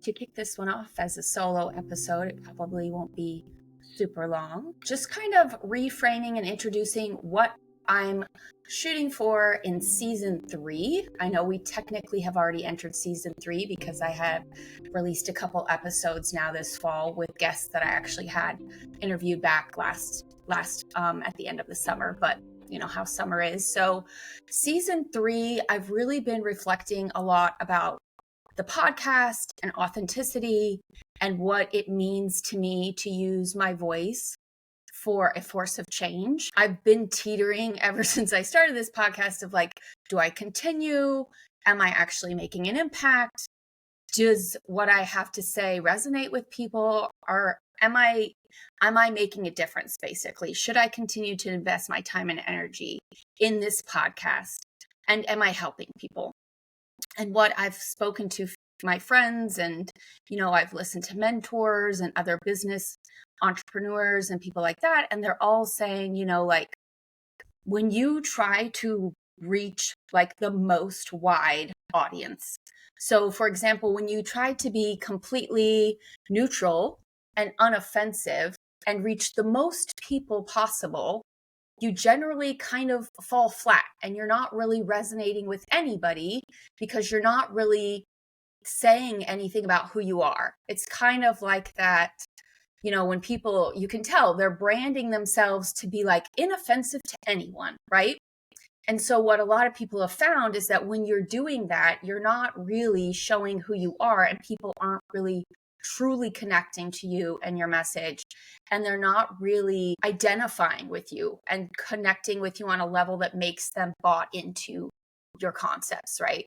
To kick this one off as a solo episode, it probably won't be super long. Just kind of reframing and introducing what I'm shooting for in season 3. I know we technically have already entered season 3 because I have released a couple episodes now this fall with guests that I actually had interviewed back last at the end of the summer, but you know how summer is. So season 3, I've really been reflecting a lot about the podcast and authenticity and what it means to me to use my voice for a force of change. I've been teetering ever since I started this podcast of like, do I continue? Am I actually making an impact? Does what I have to say resonate with people? Or am I making a difference, basically? Should I continue to invest my time and energy in this podcast? And am I helping people? And what I've spoken to my friends and, you know, I've listened to mentors and other business entrepreneurs and people like that. And they're all saying, you know, like when you try to reach like the most wide audience. So for example, when you try to be completely neutral and unoffensive and reach the most people possible, you generally kind of fall flat and you're not really resonating with anybody because you're not really saying anything about who you are. It's kind of like that, you know, when people, you can tell they're branding themselves to be like inoffensive to anyone, right? And so what a lot of people have found is that when you're doing that, you're not really showing who you are and people aren't really truly connecting to you and your message, and they're not really identifying with you and connecting with you on a level that makes them bought into your concepts, right?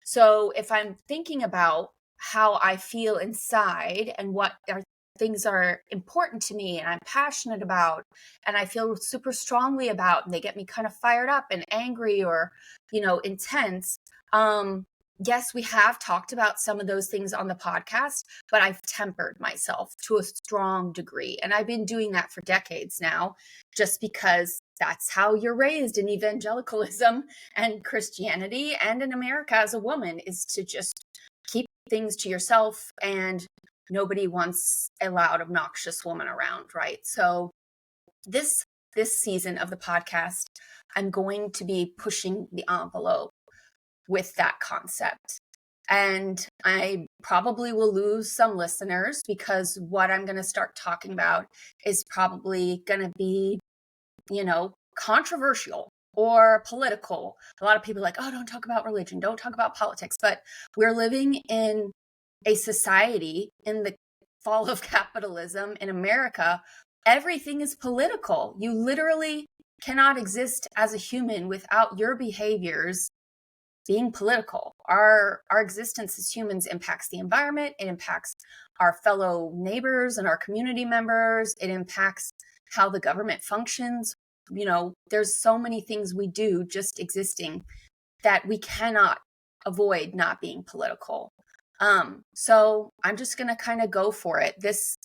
So if I'm thinking about how I feel inside and what are things are important to me and I'm passionate about and I feel super strongly about, and they get me kind of fired up and angry or, you know, intense, yes, we have talked about some of those things on the podcast, but I've tempered myself to a strong degree. And I've been doing that for decades now, just because that's how you're raised in evangelicalism and Christianity and in America as a woman, is to just keep things to yourself, and nobody wants a loud, obnoxious woman around, right? So this season of the podcast, I'm going to be pushing the envelope with that concept. And I probably will lose some listeners because what I'm going to start talking about is probably going to be, you know, controversial or political. A lot of people are like, oh, don't talk about religion, don't talk about politics. But we're living in a society in the fall of capitalism in America. Everything is political. You literally cannot exist as a human without your behaviors being political. Our existence as humans impacts the environment. It impacts our fellow neighbors and our community members. It impacts how the government functions. You know, there's so many things we do just existing that we cannot avoid not being political. So I'm just going to kind of go for it. This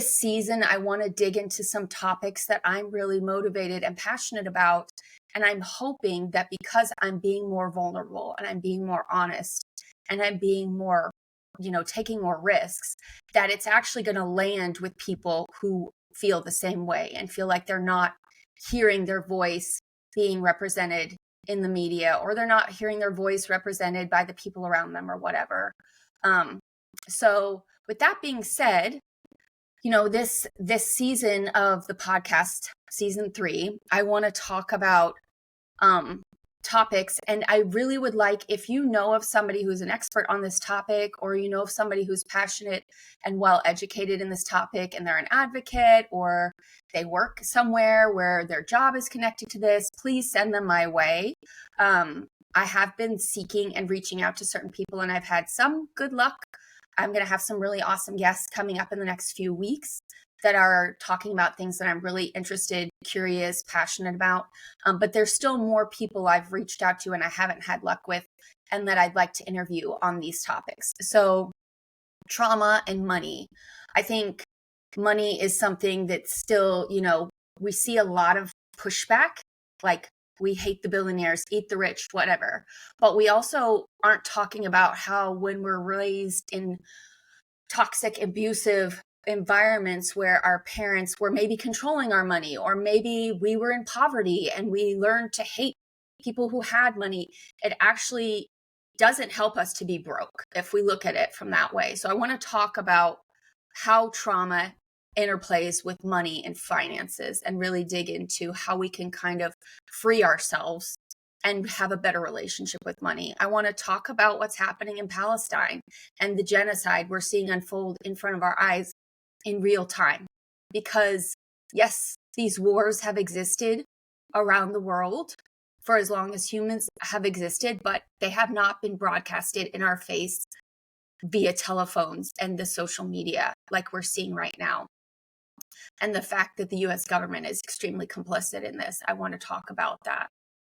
season, I want to dig into some topics that I'm really motivated and passionate about. And I'm hoping that because I'm being more vulnerable and I'm being more honest and I'm being more, you know, taking more risks, that it's actually going to land with people who feel the same way and feel like they're not hearing their voice being represented in the media, or they're not hearing their voice represented by the people around them or whatever. So with that being said, you know, this season of the podcast, season 3, I want to talk about topics. And I really would like, if you know of somebody who's an expert on this topic, or you know of somebody who's passionate and well educated in this topic, and they're an advocate, or they work somewhere where their job is connected to this, please send them my way. I have been seeking and reaching out to certain people, and I've had some good luck. I'm going to have some really awesome guests coming up in the next few weeks that are talking about things that I'm really interested, curious, passionate about. But there's still more people I've reached out to and I haven't had luck with, and that I'd like to interview on these topics. So trauma and money. I think money is something that still, you know, we see a lot of pushback, like we hate the billionaires, eat the rich, whatever. But we also aren't talking about how when we're raised in toxic, abusive environments where our parents were maybe controlling our money, or maybe we were in poverty and we learned to hate people who had money, it actually doesn't help us to be broke if we look at it from that way. So I want to talk about how trauma interplays with money and finances and really dig into how we can kind of free ourselves and have a better relationship with money. I want to talk about what's happening in Palestine and the genocide we're seeing unfold in front of our eyes in real time. Because yes, these wars have existed around the world for as long as humans have existed, but they have not been broadcasted in our face via telephones and the social media like we're seeing right now. And the fact that the US government is extremely complicit in this, I want to talk about that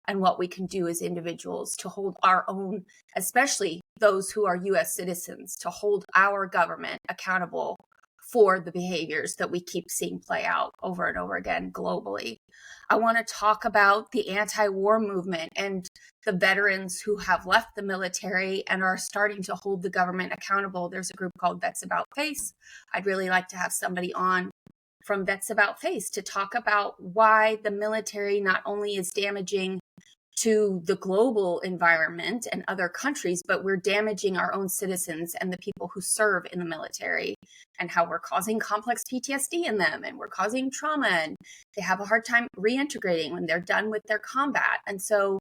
and what we can do as individuals to hold our own, especially those who are US citizens, to hold our government accountable for the behaviors that we keep seeing play out over and over again globally. I want to talk about the anti-war movement and the veterans who have left the military and are starting to hold the government accountable. There's a group called Vets About Face. I'd really like to have somebody on from Vets About Face to talk about why the military not only is damaging to the global environment and other countries, but we're damaging our own citizens and the people who serve in the military, and how we're causing complex PTSD in them, and we're causing trauma, and they have a hard time reintegrating when they're done with their combat. And so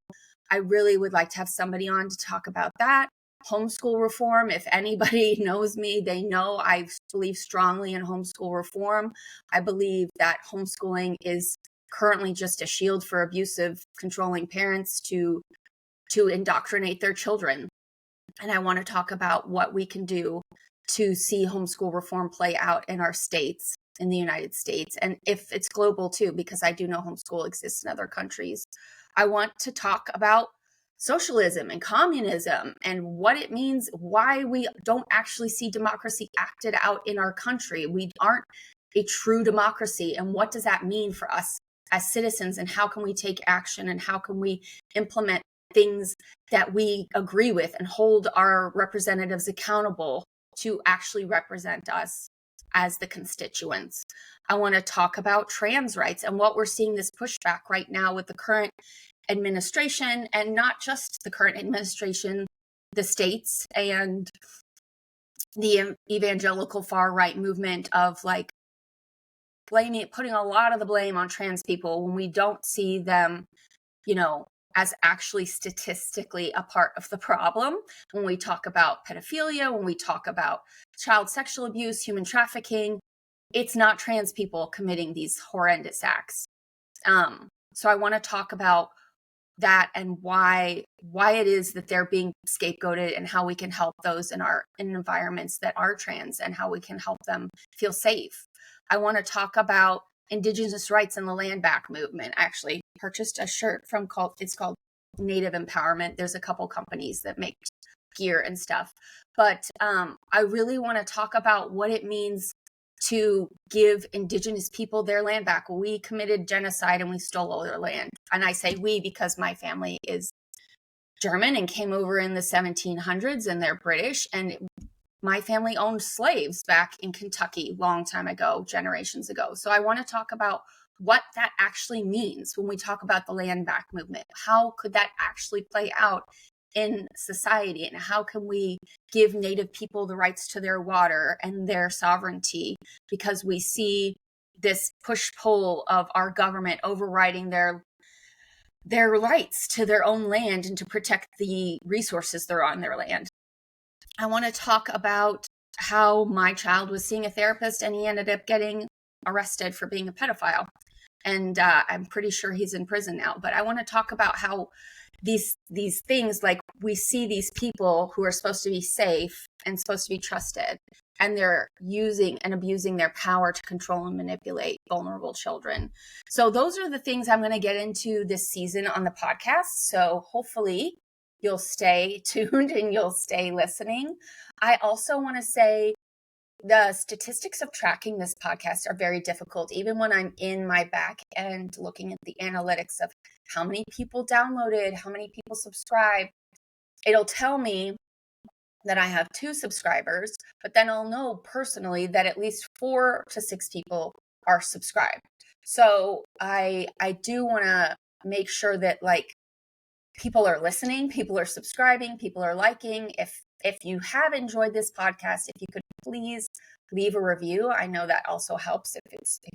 I really would like to have somebody on to talk about that. Homeschool reform. If anybody knows me, they know I believe strongly in homeschool reform. I believe that homeschooling is currently just a shield for abusive, controlling parents to indoctrinate their children. And I want to talk about what we can do to see homeschool reform play out in our states, in the United States, and if it's global too, because I do know homeschool exists in other countries. I want to talk about socialism and communism and what it means, why we don't actually see democracy acted out in our country. We aren't a true democracy. And what does that mean for us as citizens? And how can we take action? And how can we implement things that we agree with and hold our representatives accountable to actually represent us as the constituents? I want to talk about trans rights and what we're seeing this pushback right now with the current administration, and not just the current administration, the states and the evangelical far right movement of like putting a lot of the blame on trans people when we don't see them, as actually statistically a part of the problem. When we talk about pedophilia, when we talk about child sexual abuse, human trafficking, it's not trans people committing these horrendous acts. So I want to talk about that and why it is that they're being scapegoated, and how we can help those in environments that are trans, and how we can help them feel safe. I want to talk about Indigenous rights and the land back movement. I actually purchased a shirt it's called Native Empowerment. There's a couple companies that make gear and stuff, but I really want to talk about what it means to give Indigenous people their land back. We committed genocide and we stole all their land. And I say we because my family is German and came over in the 1700s, and they're British. And my family owned slaves back in Kentucky long time ago, generations ago. So I want to talk about what that actually means when we talk about the land back movement. How could that actually play out in society, and how can we give Native people the rights to their water and their sovereignty, because we see this push-pull of our government overriding their rights to their own land and to protect the resources that are on their land. I want to talk about how my child was seeing a therapist and he ended up getting arrested for being a pedophile. And I'm pretty sure he's in prison now. But I want to talk about how these things, like we see these people who are supposed to be safe and supposed to be trusted, and they're using and abusing their power to control and manipulate vulnerable children. So those are the things I'm going to get into this season on the podcast. So hopefully you'll stay tuned and you'll stay listening. I also want to say the statistics of tracking this podcast are very difficult. Even when I'm in my back end looking at the analytics of how many people downloaded, how many people subscribed, it'll tell me that I have 2 subscribers, but then I'll know personally that at least 4 to 6 people are subscribed. So I do want to make sure that like people are listening, people are subscribing, people are liking. If you have enjoyed this podcast, if you could please leave a review. I know that also helps if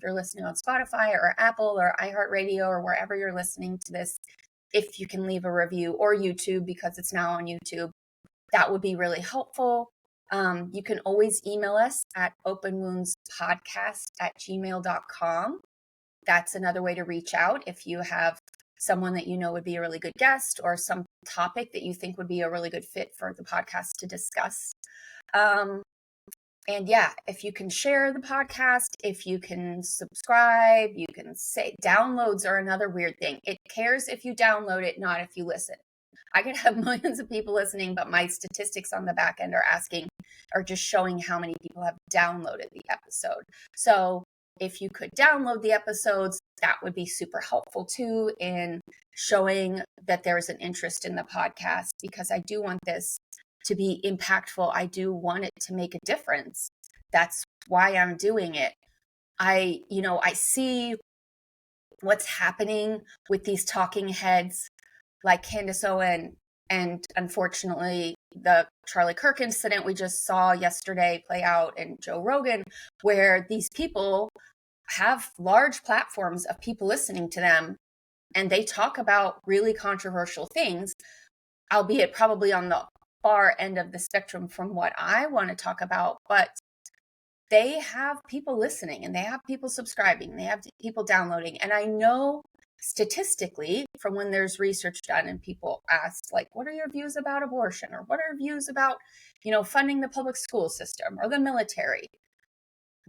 you're listening on Spotify or Apple or iHeartRadio or wherever you're listening to this. If you can leave a review, or YouTube, because it's now on YouTube, that would be really helpful. You can always email us at openwoundspodcast@gmail.com. That's another way to reach out if you have someone that you know would be a really good guest, or some topic that you think would be a really good fit for the podcast to discuss. And yeah, if you can share the podcast, if you can subscribe, you can say downloads are another weird thing. It cares if you download it, not if you listen. I could have millions of people listening, but my statistics on the back end are just showing how many people have downloaded the episode. So if you could download the episodes, that would be super helpful too in showing that there's an interest in the podcast, because I do want this to be impactful. I do want it to make a difference. That's why I'm doing it. I see what's happening with these talking heads like Candice Owen, and unfortunately the Charlie Kirk incident we just saw yesterday play out, and Joe Rogan, where these people have large platforms of people listening to them, and they talk about really controversial things, albeit probably on the far end of the spectrum from what I want to talk about, but they have people listening, and they have people subscribing, they have people downloading. And I know statistically, from when there's research done and people ask, like, what are your views about abortion, or what are your views about, funding the public school system or the military?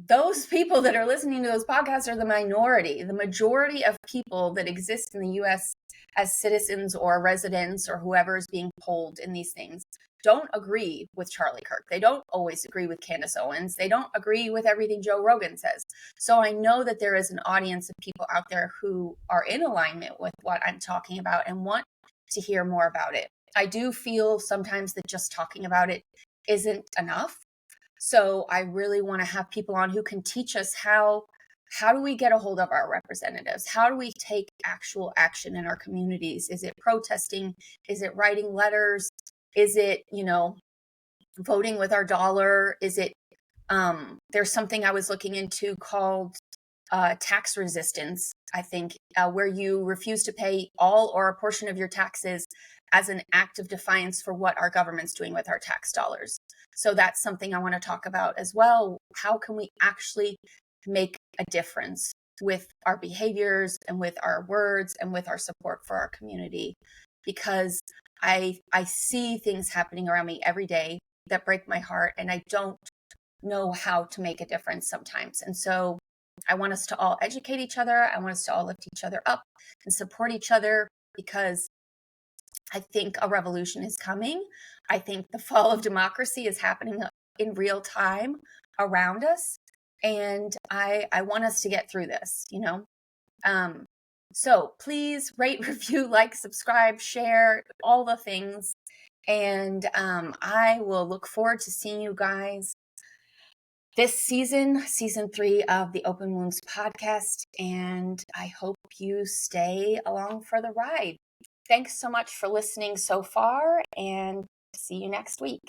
Those people that are listening to those podcasts are the minority. The majority of people that exist in the US as citizens or residents or whoever is being polled in these things don't agree with Charlie Kirk. They don't always agree with Candace Owens. They don't agree with everything Joe Rogan says. So I know that there is an audience of people out there who are in alignment with what I'm talking about and want to hear more about it. I do feel sometimes that just talking about it isn't enough. So I really want to have people on who can teach us how do we get a hold of our representatives? How do we take actual action in our communities? Is it protesting? Is it writing letters? Is it, voting with our dollar? Is it, there's something I was looking into called tax resistance, I think, where you refuse to pay all or a portion of your taxes as an act of defiance for what our government's doing with our tax dollars. So that's something I want to talk about as well. How can we actually make a difference with our behaviors and with our words and with our support for our community? Because I see things happening around me every day that break my heart, and I don't know how to make a difference sometimes. And so I want us to all educate each other. I want us to all lift each other up and support each other, because I think a revolution is coming. I think the fall of democracy is happening in real time around us. And I want us to get through this, So please rate, review, like, subscribe, share, all the things. And I will look forward to seeing you guys this season 3 of the Open Wounds podcast. And I hope you stay along for the ride. Thanks so much for listening so far, and see you next week.